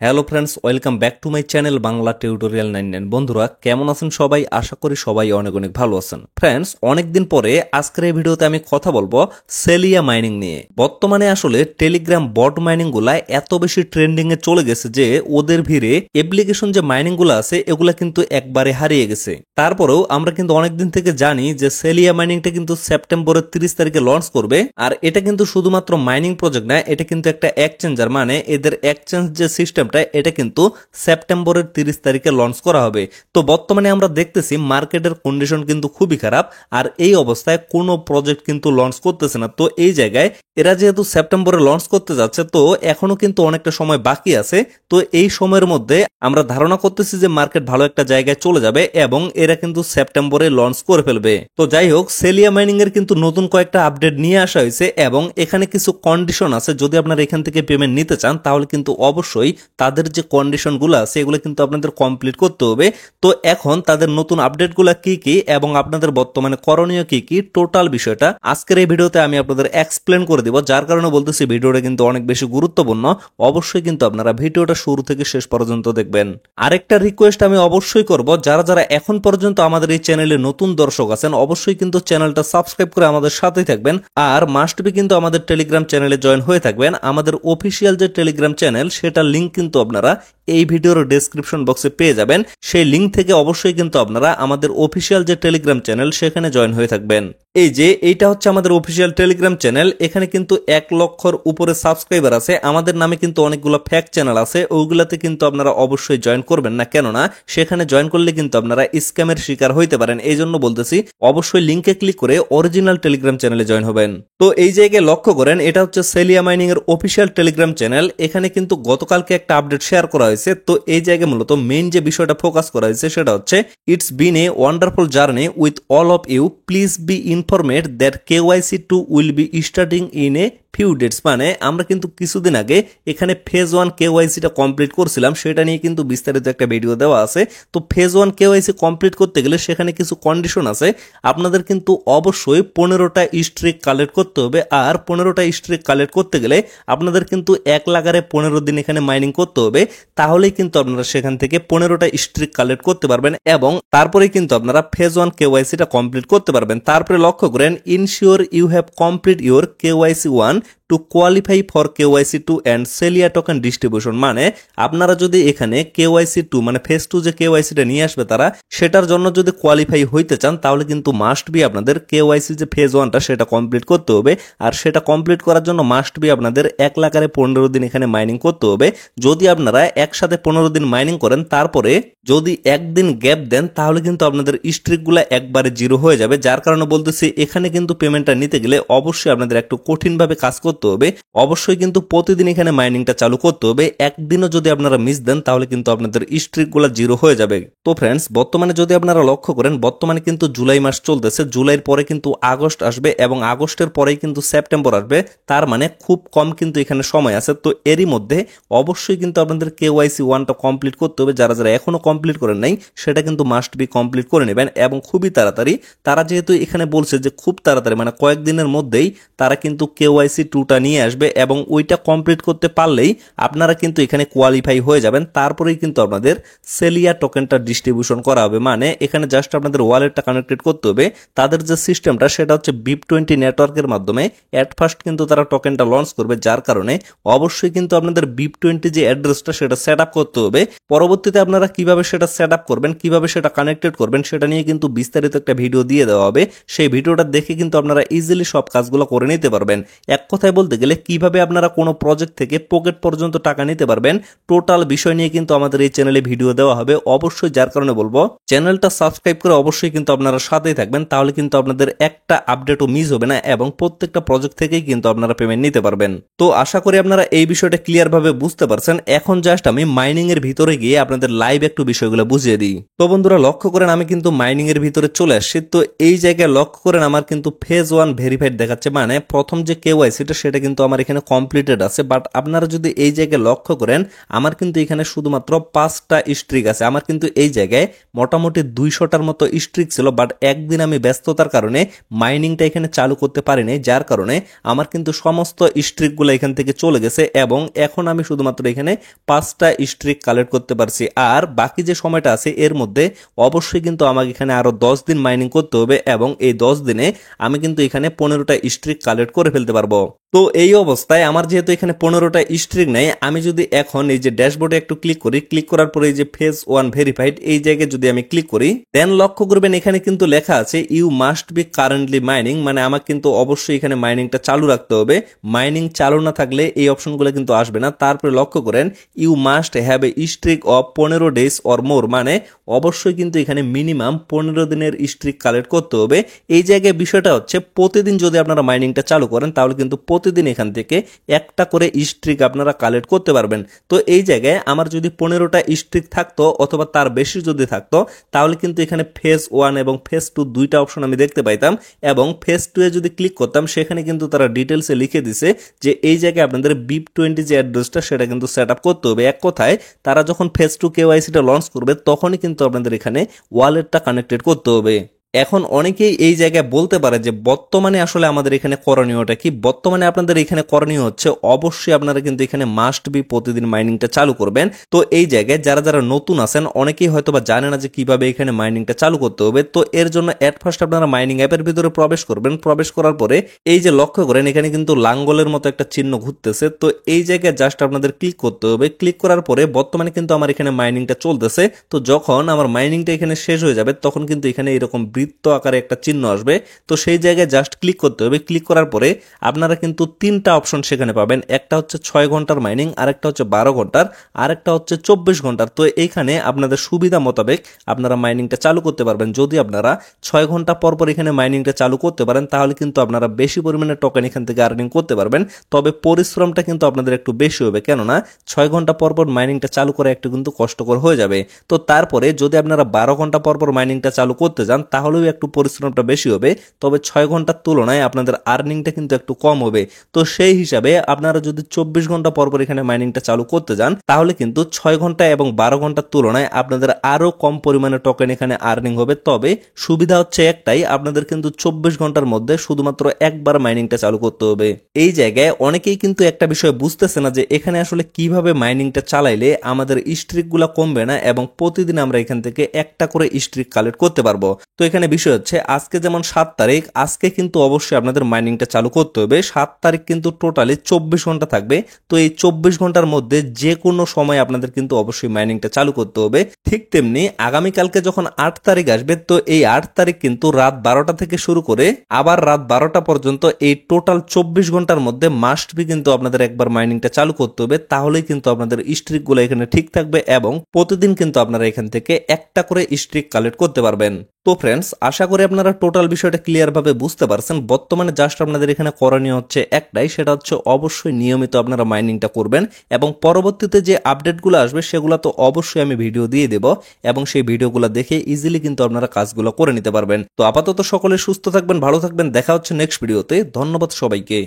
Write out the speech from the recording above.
Hello friends, welcome back to my channel Bangla tutorial 99। বন্ধুরা কেমন আছেন সবাই? আশা করি সবাই অনেক অনেক ভালো আছেন। ফ্রেন্ডস, অনেকদিন পরে আজকের এই ভিডিওতে আমি কথা বলবো সেলিয়া মাইনিং নিয়ে। বর্তমানে আসলে টেলিগ্রাম বট মাইনিং গুলা এত বেশি ট্রেন্ডিং এ চলে গেছে যে ওদের ভিড়ে অ্যাপ্লিকেশন যে মাইনিং গুলো আছে এগুলা কিন্তু একবারে হারিয়ে গেছে। তারপরেও আমরা কিন্তু অনেকদিন থেকে জানি যে সেলিয়া মাইনিংটা কিন্তু সেপ্টেম্বরের 30 তারিখে লঞ্চ করবে। আর এটা কিন্তু শুধুমাত্র মাইনিং প্রজেক্ট না, এটা কিন্তু একটা এক্সচেঞ্জার, মানে এদের এক্সচেঞ্জ যে সিস্টেম এটা কিন্তু সেপ্টেম্বরের 30 তারিখে লঞ্চ করা হবে। তো বর্তমানে আমরা দেখতেছি মার্কেটের কন্ডিশন কিন্তু খুবই খারাপ, আর এই অবস্থায় কোনো প্রজেক্ট কিন্তু লঞ্চ করতেছে না। তো এই জায়গায় এরা যেহেতু সেপ্টেম্বরে লঞ্চ করতে যাচ্ছে, তো এখনো কিন্তু অনেকটা সময় বাকি আছে। তো এই সময়ের মধ্যে আমরা ধারণা করতেছি যে মার্কেট ভালো একটা জায়গায় চলে যাবে এবং এরা কিন্তু সেপ্টেম্বরে লঞ্চ করে ফেলবে। তো যাই হোক, সেলিয়া মাইনিং এর কিন্তু নতুন কয়েকটা আপডেট নিয়ে আসা হয়েছে এবং এখানে কিছু কন্ডিশন আছে। যদি আপনারা এখান থেকে পেমেন্ট নিতে চান তাহলে কিন্তু অবশ্যই তাদের যে কন্ডিশনগুলো আছে এগুলো কিন্তু আপনাদের কমপ্লিট করতে হবে। তো এখন তাদের নতুন আপডেটগুলো কি কি এবং আপনাদের বর্তমানে করণীয় কি কি, টোটাল বিষয়টা আজকের এই ভিডিওতে আমি আপনাদের এক্সপ্লেন করে দিব। যার কারণে বলতেছি ভিডিওটা কিন্তু অনেক বেশি গুরুত্বপূর্ণ। অবশ্যই কিন্তু আপনারা ভিডিওটা শুরু থেকে শেষ পর্যন্ত দেখবেন। আরেকটা রিকোয়েস্ট আমি অবশ্যই করব, যারা যারা এখন পর্যন্ত আমাদের এই চ্যানেলে নতুন দর্শক আছেন অবশ্যই কিন্তু চ্যানেলটা সাবস্ক্রাইব করে আমাদের সাথেই থাকবেন। আর মাস্ট বি কিন্তু আমাদের টেলিগ্রাম চ্যানেলে জয়েন হয়ে থাকবেন। আমাদের অফিসিয়াল যে টেলিগ্রাম চ্যানেল সেটার লিংক কিন্তু আপনারা এই ভিডিওর ডেসক্রিপশন বক্সে পেয়ে যাবেন। সেই লিংক থেকে অবশ্যই কিন্তু আপনারা আমাদের অফিসিয়াল যে টেলিগ্রাম চ্যানেল সেখানে জয়েন হয়ে থাকবেন। এই যে এইটা হচ্ছে আমাদের অফিসিয়াল টেলিগ্রাম চ্যানেল, এখানে কিন্তু 1 লক্ষর উপরে সাবস্ক্রাইবার আছে। আমাদের নামে কিন্তু অনেকগুলো ফেক চ্যানেল আছে, ওইগুলাতে কিন্তু আপনারা অবশ্যই জয়েন করবেন না, কেননা সেখানে জয়েন করলে কিন্তু আপনারা স্ক্যামের শিকার হইতে পারেন। এই জন্য বলতেছি অবশ্যই লিংকে ক্লিক করে অরিজিনাল টেলিগ্রাম চ্যানেলে জয়েন হবেন। তো এই জায়গায় লক্ষ্য করেন, এটা হচ্ছে সেলিয়া মাইনিং এর অফিসিয়াল টেলিগ্রাম চ্যানেল। এখানে কিন্তু গতকালকে একটা আপডেট শেয়ার করা হয়েছে। তো এই জায়গায় মূলত মেইন যে বিষয়টা ফোকাস করা হয়েছে সেটা হচ্ছে it's been a wonderful journey with all of you, please be informed that KYC2 will be starting in a few dates. মানে আমরা কিন্তু কিছুদিন আগে এখানে ফেজ 1 KYCটা কমপ্লিট করছিলাম, সেটা নিয়ে কিন্তু বিস্তারিত একটা ভিডিও দেওয়া আছে। তো ফেজ 1 KYC কমপ্লিট করতে গেলে সেখানে কিছু কন্ডিশন আছে। আপনাদের কিন্তু অবশ্যই 15টা স্ট্রিক কালেক্ট করতে হবে, আর 15টা স্ট্রিক কালেক্ট করতে গেলে আপনাদের কিন্তু 1 লাগারে 15 দিন এখানে মাইনিং করতে হবে। তাহলেই কিন্তু আপনারা সেখান থেকে 15টা স্ট্রিক কালেক্ট করতে পারবেন এবং তারপরেই কিন্তু আপনারা ফেজ 1 KYCটা কমপ্লিট করতে পারবেন। তারপরে লক্ষ্য করেন, ensure you have complete your KYC1 to qualify for KYC2 and Celia token distribution. মানে আপনারা যদি এখানে KYC2 মানে ফেজ 2 যে KYCটা নিয়ে আসবে তারা, সেটার জন্য যদি কোয়ালিফাই হইতে চান তাহলে কিন্তু মাস্ট বি আপনাদের KYC যে ফেজ 1টা সেটা কমপ্লিট করতে হবে। আর সেটা কমপ্লিট করার জন্য মাস্ট বি আপনাদের 1 লাখারে 15 দিন এখানে মাইনিং করতে হবে। যদি আপনারা একসাথে 15 দিন মাইনিং করেন তারপরে যদি একদিন গ্যাপ দেন তাহলে কিন্তু আপনাদের স্ট্রিকগুলো একবারে জিরো হয়ে যাবে। যার কারণে বলতেছি এখানে কিন্তু পেমেন্টটা নিতে গেলে অবশ্যই আপনাদের একটু কঠিনভাবে কাজ করতে হবে। অবশ্যই কিন্তু প্রতিদিন এখানে মাইনিংটা চালু করতে হবে। একদিনও যদি আপনারা মিস দেন তাহলে কিন্তু আপনাদের স্ট্রিকগুলো জিরো হয়ে যাবে। তো ফ্রেন্ডস, বর্তমানে যদি আপনারা লক্ষ্য করেন, বর্তমানে কিন্তু জুলাই মাস চলতেছে, জুলাইয়ের পরে কিন্তু আগস্ট আসবে এবং আগস্টের পরেই কিন্তু সেপ্টেম্বর আসবে। তার মানে খুব কম কিন্তু এখানে সময় আছে। তো এরই মধ্যে অবশ্যই কিন্তু আপনাদের KYC1টা কমপ্লিট করতে হবে। যারা যারা এখনো কমপ্লিট করেন নাই সেটা কিন্তু মাস্ট বি কমপ্লিট করে নেবেন এবং খুবই তাড়াতাড়ি। তারা যেহেতু এখানে বলছে যে খুব তাড়াতাড়ি মানে কয়েকদিনের মধ্যেই তারা কিন্তু KYC2টা নিয়ে আসবে এবং ওইটা কমপ্লিট করতে পারলেই আপনারা কিন্তু এখানে কোয়ালিফাই হয়ে যাবেন। তারপরেই কিন্তু আপনাদের সেলিয়া টোকেনটা ডিস্ট্রিবিউশন করা হবে। মানে এখানে জাস্ট আপনাদের ওয়ালেটটা কানেক্টেড করতে হবে। তাদের যে সিস্টেমটা সেটা হচ্ছে BIP20 নেটওয়ার্কের মাধ্যমে এট ফার্স্ট কিন্তু তারা টোকেনটা লঞ্চ করবে। যার কারণে অবশ্যই কিন্তু আপনাদের BIP20 যে অ্যাড্রেসটা সেটা সেট আপ করতে হবে। পরবর্তীতে আপনারা কিভাবে সেটা সেট আপ করবেন, কিভাবে সেটা কানেক্টেড করবেন সেটা নিয়ে কিন্তু বিস্তারিত একটা ভিডিও দিয়ে দেওয়া হবে। সেই ভিডিওটা দেখে কিন্তু আপনারা ইজিলি সব কাজগুলো করে নিতে পারবেন। এক কথায় বলতে গেলে কিভাবে আপনারা কোনো প্রজেক্ট থেকে পকেট পর্যন্ত টাকা নিতে পারবেন, টোটাল বিষয় নিয়ে কিন্তু আমাদের এই চ্যানেলে ভিডিও দেওয়া হবে অবশ্যই। যার কারণে বলবো চ্যানেলটা সাবস্ক্রাইব করে অবশ্যই কিন্তু আপনারা সাথেই থাকবেন, তাহলে কিন্তু আপনাদের একটা আপডেটও মিস হবে না এবং প্রত্যেকটা প্রজেক্ট থেকেই কিন্তু আপনারা পেমেন্ট নিতে পারবেন। তো আশা করি আপনারা এই বিষয়টা ক্লিয়ার ভাবে বুঝতে পারছেন। এখন জাস্ট আমি মাইনিং এর ভিতরে গিয়ে আপনাদের লাইভ একটু বিষয়গুলো বুঝিয়ে দিই। তো বন্ধুরা লক্ষ্য করেন, আমি কিন্তু মাইনিং এর ভিতরে চলে আসছি। তো এই জায়গায় লক্ষ্য করেন আমার কিন্তু ফেজ 1 ভেরিফাইড দেখাচ্ছে, মানে প্রথম যে KYCটা সেটা কিন্তু আমার এখানে কমপ্লিটেড আছে। বাট আপনারা যদি এই জায়গায় লক্ষ্য করেন, আমার কিন্তু এখানে শুধুমাত্র 5টা স্ট্রিক আছে। আমার কিন্তু এই জায়গায় মোটামুটি 200টার মতো স্ট্রিক ছিল, বাট একদিন আমি ব্যস্ততার কারণে মাইনিংটা এখানে চালু করতে পারিনি, যার কারণে আমার কিন্তু সমস্ত স্ট্রিকগুলো এখান থেকে চলে গেছে এবং এখন আমি শুধুমাত্র এখানে 5টা স্ট্রিক কালেক্ট করতে পারছি। আর বাকি যে সময়টা আছে এর মধ্যে অবশ্যই কিন্তু আমাকে এখানে আরো 10 দিন মাইনিং করতে হবে এবং এই 10 দিনে আমি কিন্তু এখানে 15টা স্ট্রিক কালেক্ট করে ফেলতে পারবো। তো এই অবস্থায় আমার যেহেতু এখানে 15টা স্ট্রিক নেই, আমি যদি এখন এই যে ড্যাশবোর্ডে একটু ক্লিক করি, ক্লিক করার পরে এই যে ফেজ 1 ভেরিফাইড এই জায়গায় যদি আমি ক্লিক করি, দেন লক্ষ্য করবেন এখানে কিন্তু লেখা আছে you must be currently mining, মানে আমাকে কিন্তু অবশ্যই এখানে মাইনিংটা চালু রাখতে হবে। মাইনিং চালু না থাকলে এই অপশনগুলো কিন্তু আসবে না। তারপরে লক্ষ্য করেন you must have a streak of 15 days or more, মানে অবশ্যই কিন্তু এখানে মিনিমাম 15 দিনের স্ট্রিক কালেক্ট করতে হবে। এই জায়গায় বিষয়টা হচ্ছে প্রতিদিন যদি আপনারা মাইনিংটা চালু করেন তাহলে কিন্তু প্রতিদিন এখান থেকে একটা করে স্ট্রিক আপনারা কালেক্ট করতে পারবেন। তো এই জায়গায় আমার যদি 15টা স্ট্রিক থাকতো অথবা তার বেশি যদি থাকতো তাহলে কিন্তু এখানে ফেজ 1 এবং ফেজ 2 দুইটা অপশন আমি দেখতে পাইতাম এবং ফেজ 2 এ যদি ক্লিক করতাম সেখানে কিন্তু তারা ডিটেলসে লিখে দিছে যে এই জায়গায় আপনাদের BIP20 যে অ্যাড্রেসটা সেটা কিন্তু সেট আপ করতে হবে। এক কথায় তারা যখন ফেজ 2 কেওয়াইসিটা লঞ্চ করবে তখনই কিন্তু আপনাদের এখানে ওয়ালেটটা কানেক্টেড করতে হবে। এখন অনেকেই এই জায়গায় বলতে পারে যে বর্তমানে আসলে আমাদের এখানে করণীয়টা কি। বর্তমানে আপনাদের এখানে করণীয় হচ্ছে অবশ্যই আপনারা কিন্তু এখানে মাস্ট বি প্রতিদিন মাইনিংটা চালু করবেন। তো এই জায়গায় যারা যারা নতুন আছেন অনেকেই হয়তো বা জানে না যে কিভাবে এখানে মাইনিংটা চালু করতে হবে। তো এর জন্য এট ফার্স্ট আপনারা মাইনিং অ্যাপের ভিতরে প্রবেশ করবেন। প্রবেশ করার পরে এই যে লক্ষ্য করেন এখানে কিন্তু লাঙ্গলের মতো একটা চিহ্ন ঘুরতেছে, তো এই জায়গায় জাস্ট আপনাদের ক্লিক করতে হবে। ক্লিক করার পরে বর্তমানে কিন্তু আমার এখানে মাইনিংটা চলতেছে। তো যখন আমার মাইনিংটা এখানে শেষ হয়ে যাবে তখন কিন্তু এখানে এরকম বৃত্ত আকারে একটা চিহ্ন আসবে। তো সেই জায়গায় জাস্ট ক্লিক করতে হবে। ক্লিক করার পরে আপনারা কিন্তু 3টা অপশন সেখানে পাবেন। একটা হচ্ছে 6 ঘন্টার মাইনিং, আরেকটা হচ্ছে 12 ঘন্টার, আরেকটা হচ্ছে 24 ঘন্টার। তো এইখানে আপনাদের সুবিধা মোতাবেক আপনারা মাইনিংটা চালু করতে পারবেন। যদি আপনারা 6 ঘন্টা পর পর এখানে মাইনিংটা চালু করতে পারেন তাহলে কিন্তু আপনারা বেশি পরিমাণে টোকেন এখান থেকে আর্নিং করতে পারবেন। তবে পরিশ্রমটা কিন্তু আপনাদের একটু বেশি হবে, কেননা 6 ঘন্টা পর পর মাইনিংটা চালু করা একটু কিন্তু কষ্টকর হয়ে যাবে। তো তারপরে যদি আপনারা 12 ঘন্টা পর পর মাইনিংটা চালু করতে যান তাহলেও একটু পরিশ্রমটা বেশি হবে, তবে 6 ঘন্টার তুলনায় আপনাদের আর্নিংটা কিন্তু একটু কম হবে। তো সেই হিসাবে আপনারা যদি 24 ঘন্টা পর পর এখানে মাইনিংটা চালু করতে যান তাহলে কিন্তু 6 ঘন্টা এবং 12 ঘন্টার তুলনায় আপনাদের আরো কম পরিমাণে টোকেন এখানে আর্নিং হবে। তবে সুবিধা হচ্ছে একটাই, আপনাদের কিন্তু 24 ঘন্টার মধ্যে শুধুমাত্র একবার মাইনিংটা চালু করতে হবে। এই জায়গায় অনেকেই কিন্তু একটা বিষয় বুঝতেছে না যে এখানে আসলে কিভাবে মাইনিংটা চালাইলে আমাদের স্ট্রিক গুলা কমবে না এবং প্রতিদিন আমরা এখান থেকে একটা করে স্ট্রিক কালেক্ট করতে পারবো। তো এখানে বিষয় হচ্ছে আজকে যেমন 7 তারিখ, আজকে কিন্তু অবশ্যই আপনাদের মাইনিংটা চালু করতে হবে। 7 তারিখ কিন্তু টোটালি 24 ঘন্টা থাকবে। তো এই 24 ঘন্টার মধ্যে যে কোনো সময় আপনাদের কিন্তু অবশ্যই মাইনিংটা চালু করতে হবে। ঠিক তেমনি আগামীকালকে যখন 8 তারিখ আসবে তো এই 8 তারিখ কিন্তু রাত 12টা থেকে শুরু করে আবার রাত 12টা পর্যন্ত এই টোটাল 24 ঘন্টার মধ্যে মাস্ট বি কিন্তু আপনাদের একবার মাইনিংটা চালু করতে হবে। তাহলেই কিন্তু আপনাদের স্ট্রিক গুলো এখানে ঠিক থাকবে এবং প্রতিদিন কিন্তু আপনারা এখান থেকে একটা করে স্ট্রিক কালেক্ট করতে পারবেন। তো ফ্রেন্ডস, আশা করি আপনারা টোটাল বিষয়টা ক্লিয়ার ভাবে বুঝতে পারছেন। বর্তমানে জাস্ট আপনাদের এখানে করণীয় হচ্ছে একটাই, সেটা হচ্ছে অবশ্যই নিয়মিত আপনারা মাইনিংটা করবেন এবং পরবর্তীতে যে আপডেটগুলো আসবে সেগুলো তো অবশ্যই আমি ভিডিও দিয়ে দেব এবং সেই ভিডিওগুলো দেখে ইজিলি কিন্তু আপনারা কাজগুলো করে নিতে পারবেন। তো আপাতত সকলে সুস্থ থাকবেন, ভালো থাকবেন, দেখা হচ্ছে নেক্সট ভিডিওতে। ধন্যবাদ সবাইকে।